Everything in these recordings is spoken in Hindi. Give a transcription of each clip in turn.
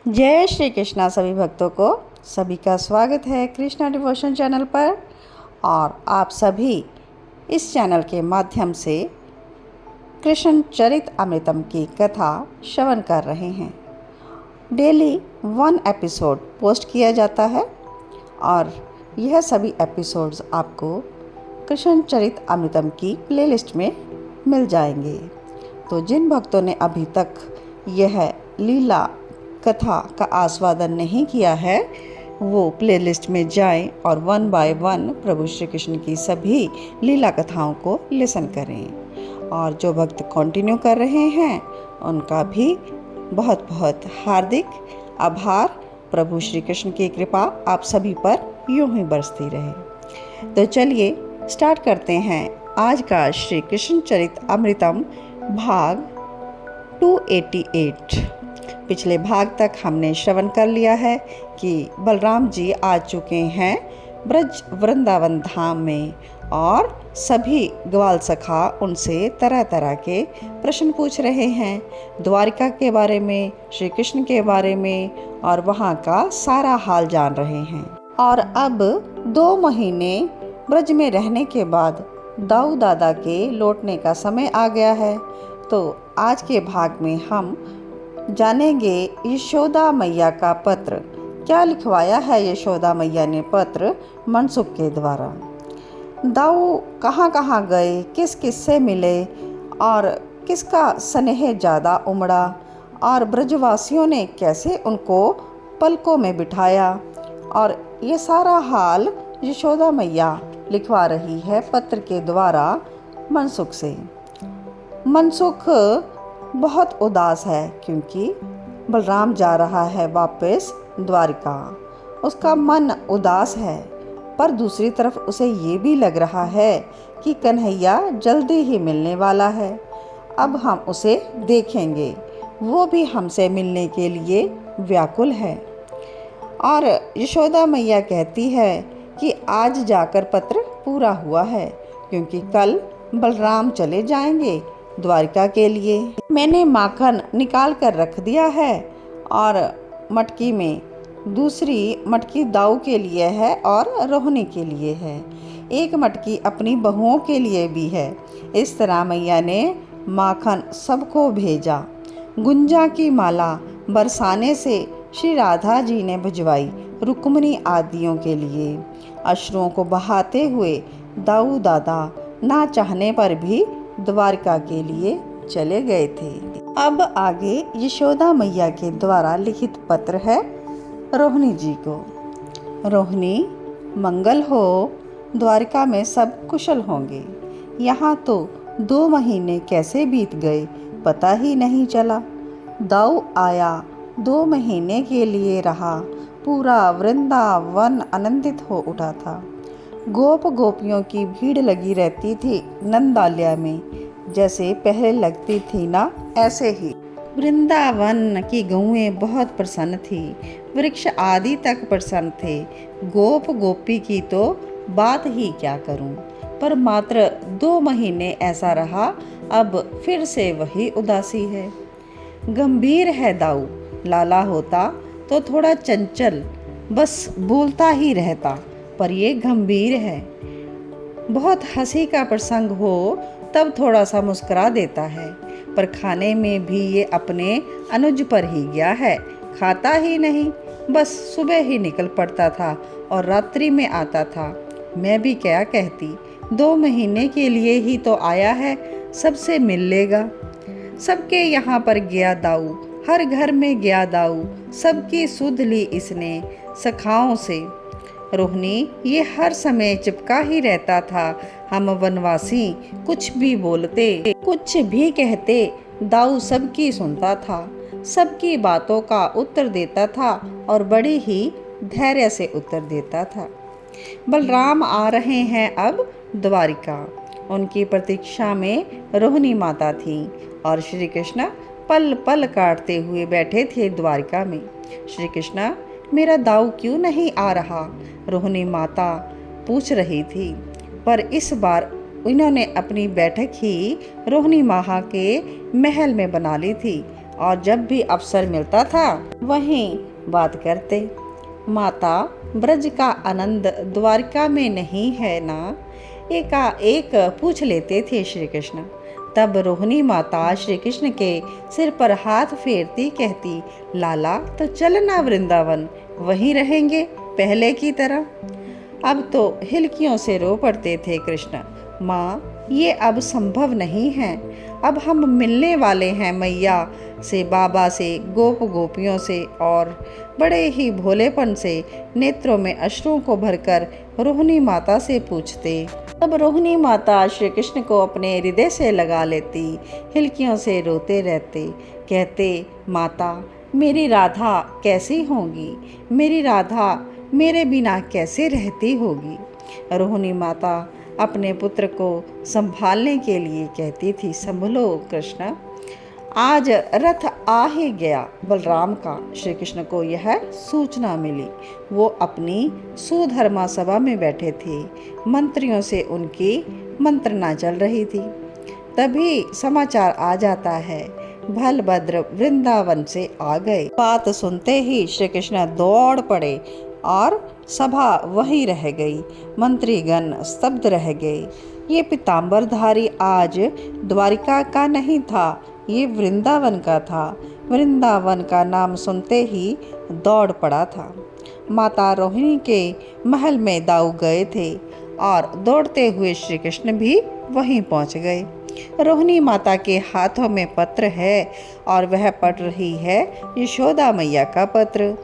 जय श्री कृष्णा सभी भक्तों को। सभी का स्वागत है कृष्णा डिवोशन चैनल पर। और आप सभी इस चैनल के माध्यम से कृष्ण चरित अमृतम की कथा श्रवण कर रहे हैं। डेली 1 एपिसोड पोस्ट किया जाता है और यह सभी एपिसोड्स आपको कृष्ण चरित अमृतम की प्लेलिस्ट में मिल जाएंगे। तो जिन भक्तों ने अभी तक यह लीला कथा का आस्वादन नहीं किया है वो प्लेलिस्ट में जाएं और 1 बाय 1 प्रभु श्री कृष्ण की सभी लीला कथाओं को लिसन करें। और जो भक्त कंटिन्यू कर रहे हैं उनका भी बहुत बहुत हार्दिक आभार। प्रभु श्री कृष्ण की कृपा आप सभी पर यूं ही बरसती रहे। तो चलिए स्टार्ट करते हैं आज का श्री कृष्ण चरित अमृतम भाग 288। पिछले भाग तक हमने श्रवण कर लिया है कि बलराम जी आ चुके हैं ब्रज वृंदावन धाम में और सभी ग्वाल सखा उनसे तरह तरह के प्रश्न पूछ रहे हैं, द्वारिका के बारे में, श्री कृष्ण के बारे में और वहाँ का सारा हाल जान रहे हैं। और अब 2 महीने ब्रज में रहने के बाद दाऊ दादा के लौटने का समय आ गया है। तो आज के भाग में हम जानेंगे यशोदा मैया का पत्र। क्या लिखवाया है यशोदा मैया ने पत्र मनसुख के द्वारा। दाऊ कहाँ कहाँ गए, किस किस से मिले और किसका स्नेह ज़्यादा उमड़ा और ब्रजवासियों ने कैसे उनको पलकों में बिठाया, और ये सारा हाल यशोदा मैया लिखवा रही है पत्र के द्वारा मनसुख से। मनसुख बहुत उदास है क्योंकि बलराम जा रहा है वापस द्वारिका। उसका मन उदास है, पर दूसरी तरफ उसे ये भी लग रहा है कि कन्हैया जल्दी ही मिलने वाला है। अब हम उसे देखेंगे, वो भी हमसे मिलने के लिए व्याकुल है। और यशोदा मैया कहती है कि आज जाकर पत्र पूरा हुआ है क्योंकि कल बलराम चले जाएंगे द्वारिका के लिए। मैंने माखन निकाल कर रख दिया है और मटकी में दूसरी मटकी दाऊ के लिए है और रोहिणी के लिए है। एक मटकी अपनी बहुओं के लिए भी है। इस तरह मैया ने माखन सबको भेजा। गुंजा की माला बरसाने से श्री राधा जी ने भिजवाई रुक्मिणी आदियों के लिए। अश्रुओं को बहाते हुए दाऊ दादा ना चाहने पर भी द्वारका के लिए चले गए थे। अब आगे यशोदा मैया के द्वारा लिखित पत्र है रोहिणी जी को। रोहिणी, मंगल हो, द्वारका में सब कुशल होंगे। यहाँ तो 2 महीने कैसे बीत गए पता ही नहीं चला। दाऊ आया, 2 महीने के लिए रहा। पूरा वृंदावन आनंदित हो उठा था। गोप गोपियों की भीड़ लगी रहती थी नंदालया में, जैसे पहले लगती थी ना ऐसे ही। वृंदावन की गौएं बहुत प्रसन्न थी, वृक्ष आदि तक प्रसन्न थे। गोप गोपी की तो बात ही क्या करूं, पर मात्र 2 महीने ऐसा रहा, अब फिर से वही उदासी है। गंभीर है दाऊ, लाला होता तो थोड़ा चंचल, बस बोलता ही रहता, पर ये गंभीर है। बहुत हंसी का प्रसंग हो तब थोड़ा सा मुस्कुरा देता है, पर खाने में भी ये अपने अनुज पर ही गया है। खाता ही नहीं, बस सुबह ही निकल पड़ता था और रात्रि में आता था। मैं भी क्या कहती, 2 महीने के लिए ही तो आया है, सबसे मिल लेगा। सबके यहाँ पर गया दाऊ, हर घर में गया दाऊ, सबकी सुध ली इसने सखाओं से। रोहिणी ये हर समय चिपका ही रहता था। हम वनवासी कुछ भी बोलते, कुछ भी कहते, दाऊ सबकी सुनता था, सबकी बातों का उत्तर देता था और बड़े ही धैर्य से उत्तर देता था। बलराम आ रहे हैं अब द्वारिका। उनकी प्रतीक्षा में रोहिणी माता थी और श्री कृष्ण पल पल काटते हुए बैठे थे द्वारिका में। श्री कृष्ण, मेरा दाऊ क्यों नहीं आ रहा? रोहिणी माता पूछ रही थी। पर इस बार इन्होंने अपनी बैठक ही रोहिणी माँ के महल में बना ली थी और जब भी अवसर मिलता था वहीं बात करते। माता, ब्रज का आनंद द्वारिका में नहीं है ना, एकाएक पूछ लेते थे श्री कृष्ण। तब रोहिणी माता श्री कृष्ण के सिर पर हाथ फेरती कहती, लाला तो चलना वृंदावन, वहीं रहेंगे पहले की तरह। अब तो हिलकियों से रो पड़ते थे कृष्ण। माँ, ये अब संभव नहीं है। अब हम मिलने वाले हैं मैया से, बाबा से, गोप गोपियों से, और बड़े ही भोलेपन से नेत्रों में अश्रुओं को भरकर रोहिणी माता से पूछते। तब रोहिणी माता श्री कृष्ण को अपने हृदय से लगा लेती, हिलकियों से रोते रहते, कहते, माता मेरी राधा कैसी होगी, मेरी राधा मेरे बिना कैसे रहती होगी। रोहिणी माता अपने पुत्र को संभालने के लिए कहती थी, संभलो कृष्ण, आज रथ आ ही गया बलराम का। श्री कृष्ण को यह सूचना मिली। वो अपनी सुधर्मा सभा में बैठे थे, मंत्रियों से उनकी मंत्रणा चल रही थी। तभी समाचार आ जाता है, बलभद्र वृंदावन से आ गए। बात सुनते ही श्री कृष्ण दौड़ पड़े और सभा वहीं रह गई। मंत्रीगण स्तब्ध रह गए। ये पीताम्बरधारी आज द्वारिका का नहीं था, ये वृंदावन का था। वृंदावन का नाम सुनते ही दौड़ पड़ा था। माता रोहिणी के महल में दाऊ गए थे और दौड़ते हुए श्री कृष्ण भी वहीं पहुंच गए। रोहिणी माता के हाथों में पत्र है और वह पढ़ रही है यशोदा मैया का पत्र।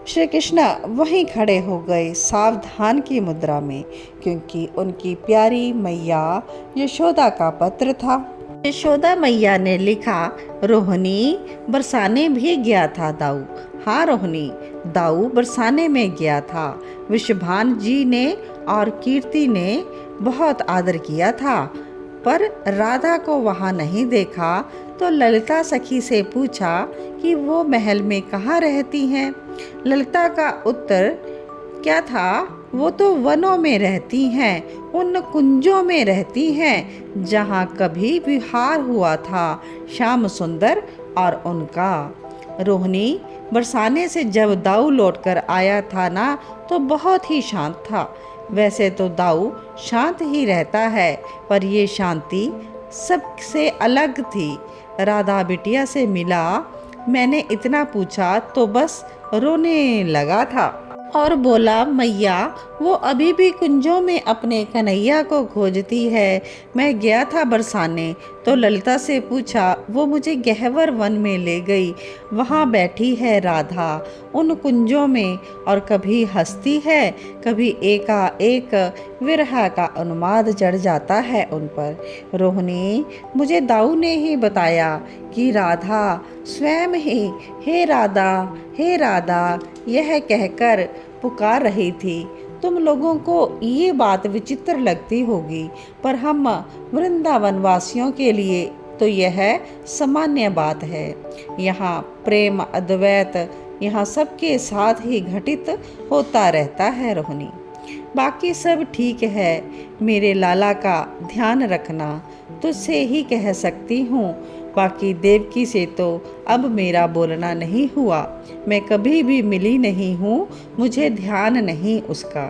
श्री कृष्ण वहीं खड़े हो गए सावधान की मुद्रा में, क्योंकि उनकी प्यारी मैया यशोदा का पत्र था। यशोदा मैया ने लिखा, रोहिणी बरसाने भी गया था दाऊ। हाँ रोहिणी, दाऊ बरसाने में गया था। विश्वभान जी ने और कीर्ति ने बहुत आदर किया था, पर राधा को वहाँ नहीं देखा। तो ललिता सखी से पूछा कि वो महल में कहाँ रहती हैं। ललिता का उत्तर क्या था, वो तो वनों में रहती हैं, उन कुंजों में रहती हैं जहाँ कभी विहार हुआ था श्याम सुंदर और उनका। रोहिणी बरसाने से जब दाऊ लौटकर आया था ना, तो बहुत ही शांत था। वैसे तो दाऊ शांत ही रहता है, पर ये शांति सबसे अलग थी। राधा बिटिया से मिला, मैंने इतना पूछा तो बस रोने लगा था और बोला, मैया वो अभी भी कुंजों में अपने कन्हैया को खोजती है। मैं गया था बरसाने तो ललिता से पूछा, वो मुझे गहवर वन में ले गई। वहाँ बैठी है राधा उन कुंजों में, और कभी हंसती है, कभी एकाएक विरह का उन्माद चढ़ जाता है उन पर। रोहिणी, मुझे दाऊ ने ही बताया कि राधा स्वयं ही हे राधा यह कहकर पुकार रही थी। तुम लोगों को ये बात विचित्र लगती होगी, पर हम वृंदावन वासियों के लिए तो यह सामान्य बात है। यहाँ प्रेम अद्वैत यहाँ सबके साथ ही घटित होता रहता है रोहिणी। बाकी सब ठीक है, मेरे लाला का ध्यान रखना, तुझसे ही कह सकती हूँ। बाकी देवकी से तो अब मेरा बोलना नहीं हुआ, मैं कभी भी मिली नहीं हूँ, मुझे ध्यान नहीं उसका।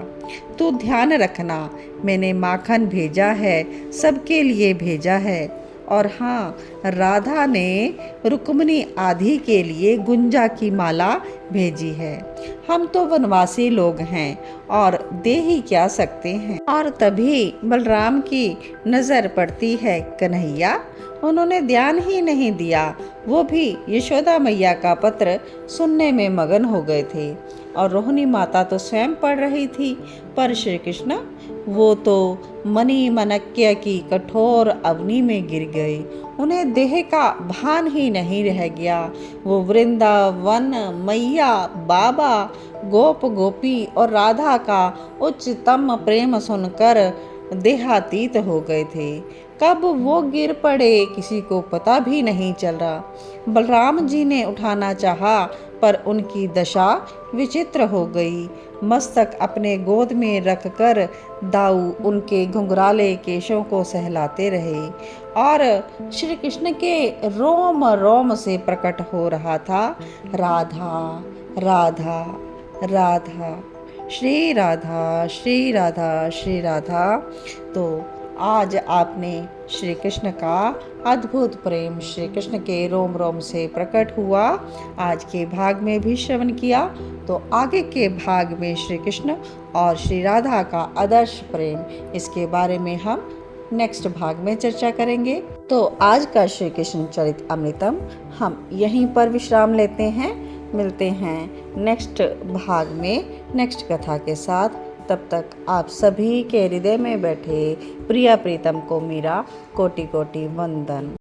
तू ध्यान रखना, मैंने माखन भेजा है, सबके लिए भेजा है। और हाँ, राधा ने रुक्मिणी आदि के लिए गुंजा की माला भेजी है। हम तो वनवासी लोग हैं और दे ही क्या सकते हैं। और तभी बलराम की नज़र पड़ती है कन्हैया, उन्होंने ध्यान ही नहीं दिया। वो भी यशोदा मैया का पत्र सुनने में मगन हो गए थे, और रोहिणी माता तो स्वयं पढ़ रही थी। पर श्री कृष्ण वो तो मणि मनक्य की कठोर अग्नि में गिर गए। उन्हें देह का भान ही नहीं रह गया। वो वृंदावन मैया, बाबा, गोप गोपी और राधा का उच्चतम प्रेम सुनकर देहातीत हो गए थे। कब वो गिर पड़े किसी को पता भी नहीं चल रहा। बलराम जी ने उठाना चाहा, पर उनकी दशा विचित्र हो गई। मस्तक अपने गोद में रखकर दाऊ उनके घुंघराले केशों को सहलाते रहे और श्री कृष्ण के रोम रोम से प्रकट हो रहा था, राधा राधा राधा, श्री राधा श्री राधा श्री राधा। तो आज आपने श्री कृष्ण का अद्भुत प्रेम श्री कृष्ण के रोम रोम से प्रकट हुआ, आज के भाग में भी श्रवण किया। तो आगे के भाग में श्री कृष्ण और श्री राधा का आदर्श प्रेम, इसके बारे में हम नेक्स्ट भाग में चर्चा करेंगे। तो आज का श्री कृष्ण चरित अमृतम हम यहीं पर विश्राम लेते हैं। मिलते हैं नेक्स्ट भाग में नेक्स्ट कथा के साथ। तब तक आप सभी के हृदय में बैठे प्रिया प्रीतम को मेरा कोटि कोटि वंदन।